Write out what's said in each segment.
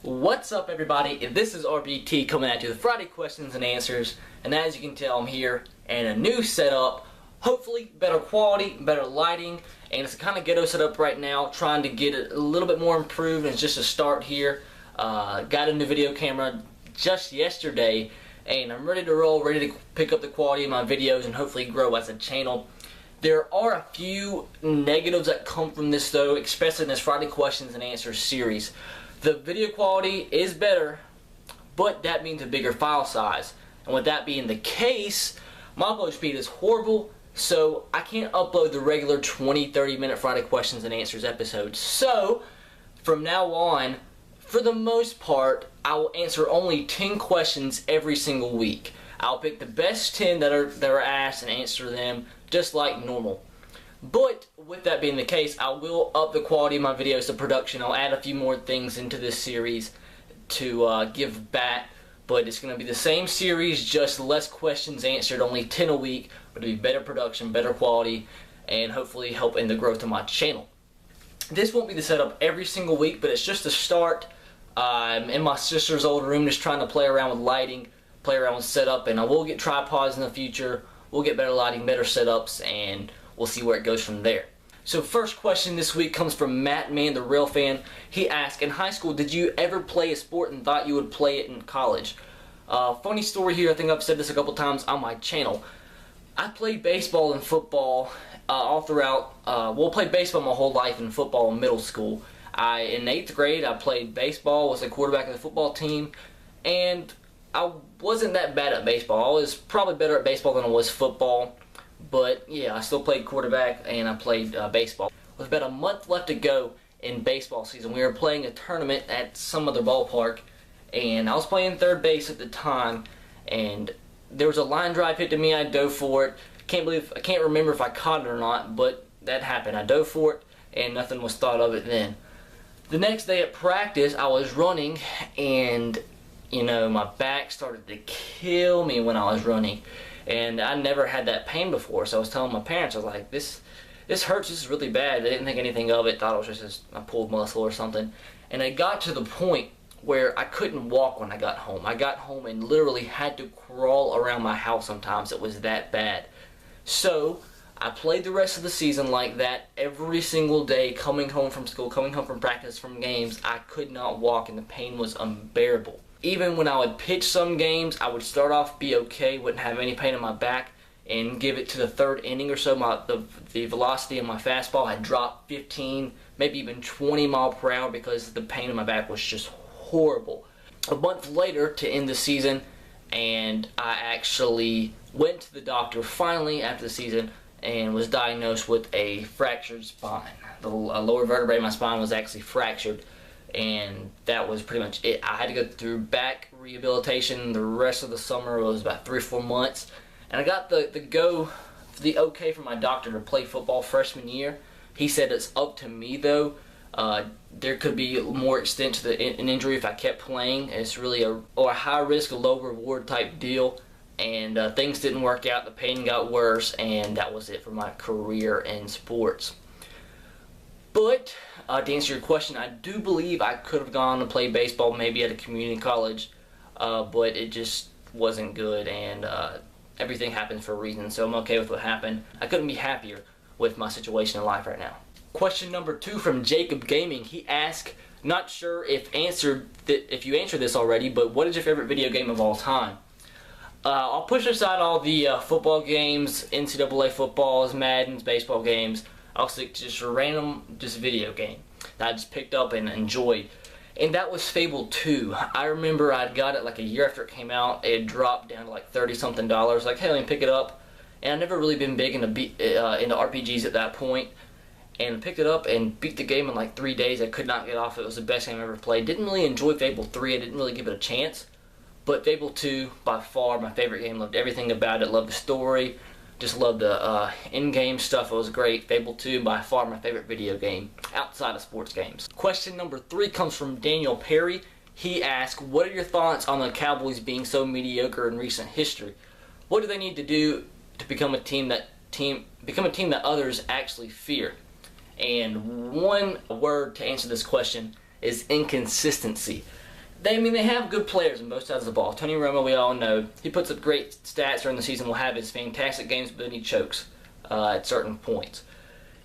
What's up, everybody? This is RBT coming at you with Friday questions and answers, and as you can tell, I'm here in a new setup. Hopefully better quality, better lighting, and it's a kind of ghetto setup right now, trying to get it a little bit more improved. And it's just a start here. Got a new video camera just yesterday, and I'm ready to roll, ready to pick up the quality of my videos and hopefully grow as a channel. There are a few negatives that come from this though, especially in this Friday questions and answers series. The video quality is better, but that means a bigger file size. And with that being the case, my upload speed is horrible, so I can't upload the regular 20-30 minute Friday questions and answers episodes. So, from now on, for the most part, I will answer only 10 questions every single week. I'll pick the best 10 that are asked and answer them just like normal. But with that being the case, I will up the quality of my videos to production. I'll add a few more things into this series to give back. But it's going to be the same series, just less questions answered, only 10 a week. But it'll be better production, better quality, and hopefully help in the growth of my channel. This won't be the setup every single week, but it's just a start. I'm in my sister's old room just trying to play around with lighting, play around with setup, and I will get tripods in the future. We'll get better lighting, better setups, and we'll see where it goes from there. So first question this week comes from Matt Man, the real fan. He asked, in high school, did you ever play a sport and thought you would play it in college? Funny story here, I think I've said this a couple times on my channel. I played baseball and football all throughout, played baseball my whole life and football in middle school. In 8th grade, I played baseball, was a quarterback of the football team, and I wasn't that bad at baseball. I was probably better at baseball than I was football. But yeah, I still played quarterback and I played baseball. With about a month left to go in baseball season, we were playing a tournament at some other ballpark, and I was playing third base at the time, and there was a line drive hit to me. I dove for it. I can't remember if I caught it or not, but that happened. I dove for it, and nothing was thought of it then. The next day at practice, I was running, and my back started to kill me when I was running. And I never had that pain before, so I was telling my parents, I was like, this hurts, this is really bad. They didn't think anything of it, thought it was just a pulled muscle or something. And it got to the point where I couldn't walk when I got home. I got home and literally had to crawl around my house sometimes. It was that bad. So I played the rest of the season like that every single day, coming home from school, coming home from practice, from games. I could not walk and the pain was unbearable. Even when I would pitch some games, I would start off, be okay, wouldn't have any pain in my back, and give it to the third inning or so, the velocity of my fastball had dropped 15, maybe even 20 miles per hour because the pain in my back was just horrible. A month later to end the season, and I actually went to the doctor finally after the season and was diagnosed with a fractured spine. The lower vertebrae of my spine was actually fractured. And that was pretty much it. I had to go through back rehabilitation the rest of the summer. It was about 3 or 4 months. And I got the okay from my doctor to play football freshman year. He said it's up to me though. There could be more extent to an injury if I kept playing. It's really a high risk, a low reward type deal. And things didn't work out. The pain got worse, and that was it for my career in sports. But to answer your question, I do believe I could have gone and played baseball maybe at a community college, but it just wasn't good, and everything happens for a reason, so I'm okay with what happened. I couldn't be happier with my situation in life right now. Question number 2 from Jacob Gaming. He asked, not sure if you answered this already, but what is your favorite video game of all time? I'll push aside all the football games, NCAA footballs, Maddens, baseball games. I'll stick to just a random video game that I just picked up and enjoyed. And that was Fable 2. I remember I'd got it like a year after it came out. It dropped down to like $30-something. Like, hey, let me pick it up. And I've never really been big into RPGs at that point. And I picked it up and beat the game in like 3 days. I could not get off it. It was the best game I ever played. Didn't really enjoy Fable 3. I didn't really give it a chance. But Fable 2, by far, my favorite game. Loved everything about it. Loved the story. Just loved the in-game stuff. It was great. Fable 2, by far my favorite video game outside of sports games. Question number 3 comes from Daniel Perry. He asked, what are your thoughts on the Cowboys being so mediocre in recent history? What do they need to do to become a team that others actually fear? And one word to answer this question is inconsistency. they have good players on both sides of the ball. Tony Romo, we all know, he puts up great stats during the season, will have his fantastic games, but then he chokes at certain points.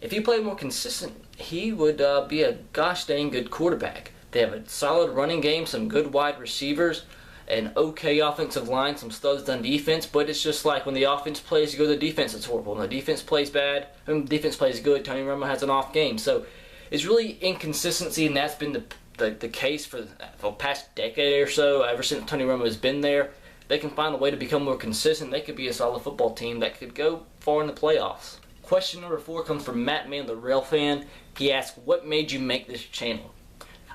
If he played more consistent, he would be a gosh dang good quarterback. They have a solid running game, some good wide receivers, an okay offensive line, some studs on defense, but it's just like when the offense plays good, the defense is horrible. When the defense plays bad, when the defense plays good, Tony Romo has an off game. So it's really inconsistency, and that's been the case for the past decade or so. Ever since Tony Romo has been there, they can find a way to become more consistent. They could be a solid football team that could go far in the playoffs. Question number 4 comes from Matt Mann, the Rail fan. He asked, what made you make this channel?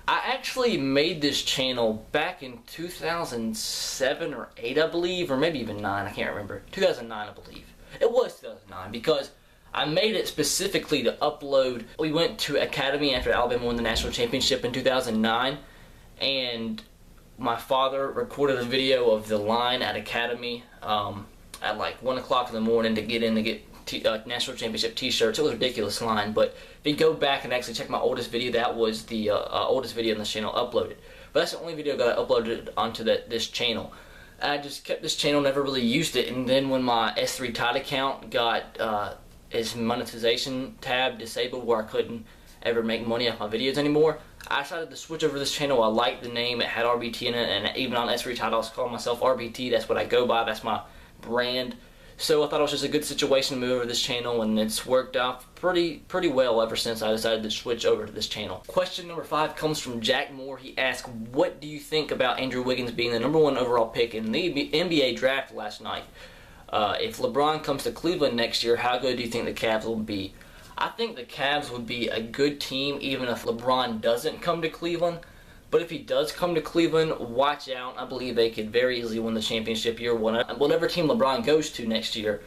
I actually made this channel back in 2007 or 8, I believe, or maybe even 9, I can't remember. 2009, I believe. It was 2009 because I made it specifically to upload. We went to Academy after Alabama won the national championship in 2009, and my father recorded a video of the line at Academy at like 1 o'clock in the morning to get in to get national championship t-shirts. It was a ridiculous line, but if you go back and actually check my oldest video, that was the oldest video on this channel uploaded. But that's the only video that I uploaded onto this channel. I just kept this channel, never really used it, and then when my S3 Tide account got its monetization tab disabled where I couldn't ever make money off my videos anymore, I decided to switch over to this channel. I liked the name, it had RBT in it, and even on S3 Tide I was calling myself RBT. That's what I go by, that's my brand. So I thought it was just a good situation to move over to this channel, and it's worked out pretty well ever since I decided to switch over to this channel. Question number 5 comes from Jack Moore. He asked, what do you think about Andrew Wiggins being the #1 overall pick in the NBA draft last night? If LeBron comes to Cleveland next year, how good do you think the Cavs will be? I think the Cavs would be a good team even if LeBron doesn't come to Cleveland. But if he does come to Cleveland, watch out. I believe they could very easily win the championship year one. Whatever team LeBron goes to next year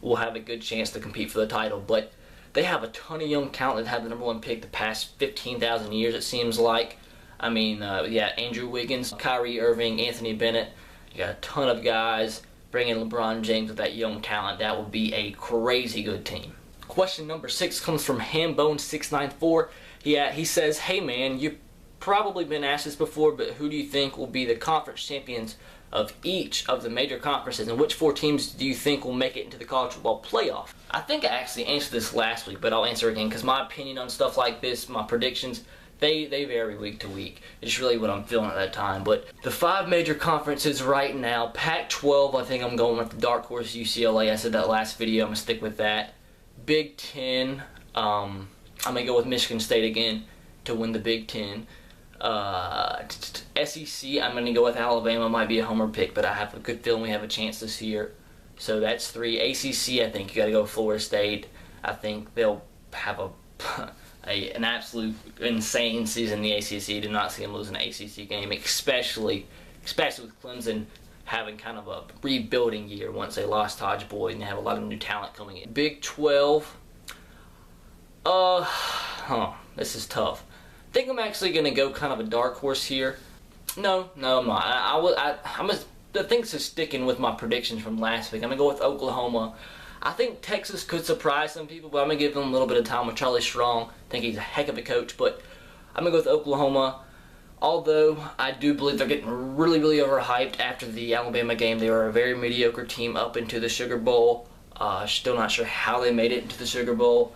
will have a good chance to compete for the title. But they have a ton of young talent that have the #1 pick the past 15,000 years, it seems like. I mean, yeah, Andrew Wiggins, Kyrie Irving, Anthony Bennett. You got a ton of guys. Bring in LeBron James with that young talent. That would be a crazy good team. Question number 6 comes from Hambone694. He says, hey man, you've probably been asked this before, but who do you think will be the conference champions of each of the major conferences, and which 4 teams do you think will make it into the college football playoff? I think I actually answered this last week, but I'll answer again because my opinion on stuff like this, my predictions, they vary week to week. It's really what I'm feeling at that time. But the 5 major conferences right now, Pac-12, I think I'm going with the dark horse UCLA. I said that last video. I'm going to stick with that. Big Ten, I'm going to go with Michigan State again to win the Big Ten. SEC, I'm going to go with Alabama. Might be a homer pick, but I have a good feeling we have a chance this year. So that's 3. ACC, I think you got to go with Florida State. I think they'll have an absolute insane season in the ACC. Do not see them lose an ACC game, especially with Clemson having kind of a rebuilding year once they lost Taj Boyd and they have a lot of new talent coming in. Big 12, this is tough. I think I'm actually going to go kind of a dark horse here. No, I'm not. I think this is sticking with my predictions from last week. I'm going to go with Oklahoma. I think Texas could surprise some people, but I'm going to give them a little bit of time with Charlie Strong. I think he's a heck of a coach, but I'm going to go with Oklahoma. Although I do believe they're getting really overhyped after the Alabama game. They were a very mediocre team up into the Sugar Bowl. Still not sure how they made it into the Sugar Bowl.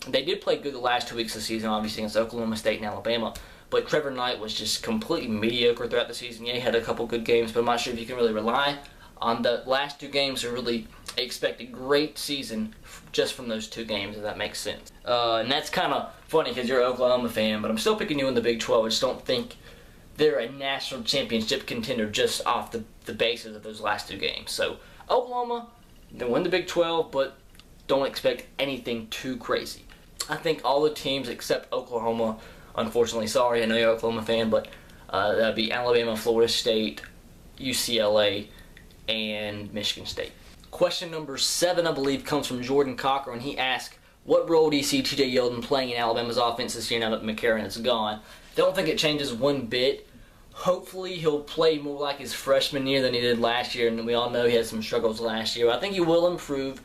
They did play good the last 2 weeks of the season, obviously, against Oklahoma State and Alabama. But Trevor Knight was just completely mediocre throughout the season. Yeah, he had a couple good games, but I'm not sure if you can really rely on the last 2 games or really expect a great season just from those 2 games, if that makes sense. And that's kind of funny because you're an Oklahoma fan, but I'm still picking you in the Big 12. I just don't think they're a national championship contender just off the basis of those last 2 games. So Oklahoma, they win the Big 12, but don't expect anything too crazy. I think all the teams except Oklahoma, unfortunately, sorry, I know you're an Oklahoma fan, but that would be Alabama, Florida State, UCLA, and Michigan State. Question number 7, I believe, comes from Jordan Cochran. He asked, what role do you see TJ Yeldon playing in Alabama's offense this year now that McCarron is gone? Don't think it changes one bit. Hopefully he'll play more like his freshman year than he did last year, and we all know he had some struggles last year. I think he will improve,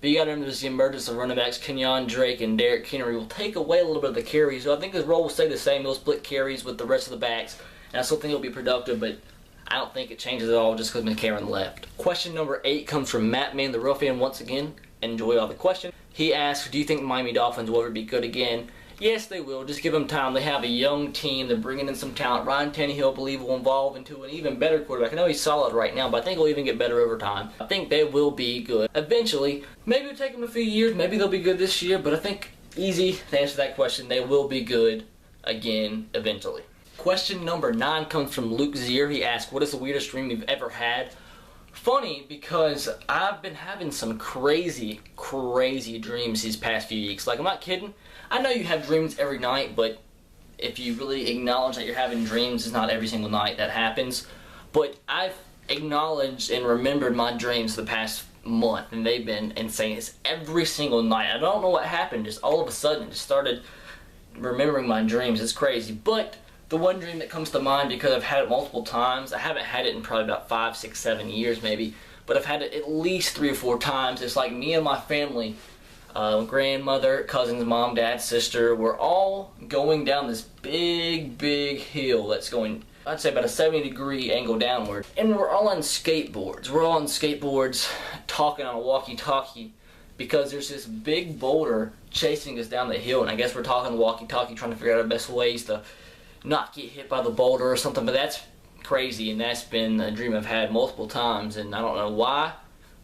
But you got to remember the emergence of running backs Kenyon Drake and Derrick Henry will take away a little bit of the carries. So I think his role will stay the same. He'll split carries with the rest of the backs, and I still think he'll be productive, but I don't think it changes at all just because McCarron left. Question number 8 comes from Matt Man, the real fan, once again. Enjoy all the question. He asks, do you think the Miami Dolphins will ever be good again? Yes, they will. Just give them time. They have a young team. They're bringing in some talent. Ryan Tannehill, I believe, will evolve into an even better quarterback. I know he's solid right now, but I think he'll even get better over time. I think they will be good eventually. Maybe it'll take them a few years. Maybe they'll be good this year, but I think easy to answer that question. They will be good again eventually. Question number 9 comes from Luke Zier. He asks, what is the weirdest dream you've ever had? Funny, because I've been having some crazy dreams these past few weeks. Like, I'm not kidding. I know you have dreams every night, but if you really acknowledge that you're having dreams, it's not every single night that happens. But I've acknowledged and remembered my dreams the past month, and they've been insane. It's every single night. I don't know what happened. Just all of a sudden, just started remembering my dreams. It's crazy. But the one dream that comes to mind, because I've had it multiple times, I haven't had it in probably about 5, 6, 7 years maybe, but I've had it at least 3 or 4 times. It's like me and my family, grandmother, cousins, mom, dad, sister, we're all going down this big hill that's going, I'd say, about a 70-degree angle downward. And we're all on skateboards. We're all on skateboards talking on a walkie-talkie because there's this big boulder chasing us down the hill, and I guess we're talking walkie-talkie trying to figure out the best ways to not get hit by the boulder or something. But that's crazy, and that's been a dream I've had multiple times, and I don't know why,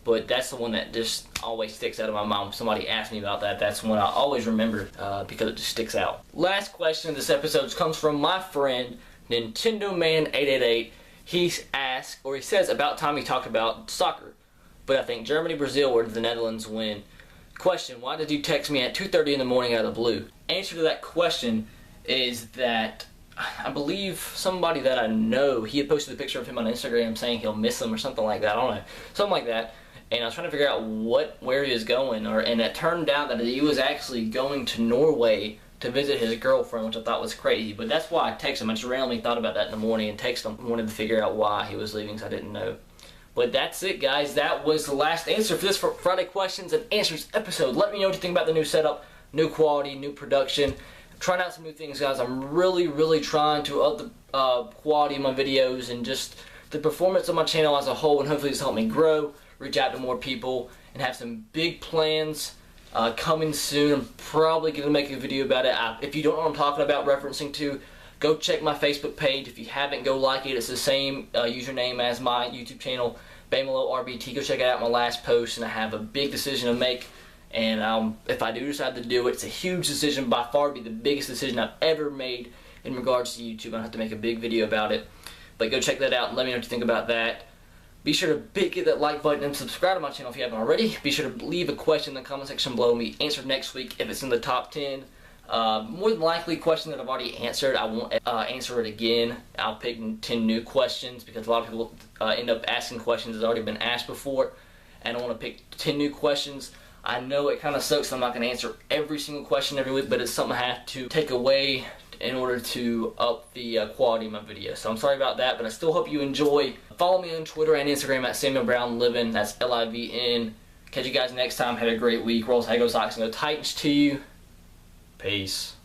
but that's the one that just always sticks out of my mind. When somebody asks me about that, that's one I always remember because it just sticks out. Last question of this episode comes from my friend Nintendo Man 888. He asks, or he says, about time he talked about soccer, but I think Germany, Brazil, or the Netherlands win. Question, why did you text me at 2:30 in the morning out of the blue? Answer to that question is that I believe somebody that I know, he had posted a picture of him on Instagram saying he'll miss him or something like that. I don't know. Something like that. And I was trying to figure out where he was going, and it turned out that he was actually going to Norway to visit his girlfriend, which I thought was crazy. But that's why I texted him. I just randomly thought about that in the morning and texted him. Wanted to figure out why he was leaving, so I didn't know. But that's it, guys. That was the last answer for this Friday Questions and Answers episode. Let me know what you think about the new setup, new quality, new production. Trying out some new things, guys. I'm really trying to up the quality of my videos and just the performance of my channel as a whole, and hopefully this will help me grow, reach out to more people, and have some big plans coming soon. I'm probably going to make a video about it. If you don't know what I'm talking about, referencing to, go check my Facebook page. If you haven't, go like it. It's the same username as my YouTube channel, Bamelo RBT. Go check it out, my last post, and I have a big decision to make. And if I do decide to do it, it's a huge decision, by far be the biggest decision I've ever made in regards to YouTube. I'll have to make a big video about it. But go check that out and let me know what you think about that. Be sure to hit that like button and subscribe to my channel if you haven't already. Be sure to leave a question in the comment section below me. Answer next week if it's in the top 10. More than likely, question that I've already answered, I won't answer it again. I'll pick 10 new questions because a lot of people end up asking questions that's already been asked before. And I want to pick 10 new questions. I know it kind of sucks that I'm not going to answer every single question every week, but it's something I have to take away in order to up the quality of my video. So I'm sorry about that, but I still hope you enjoy. Follow me on Twitter and Instagram at Samuel Brown Living. That's LIVN. Catch you guys next time. Have a great week. Roll Tide, go Sox, and go Titans to you. Peace.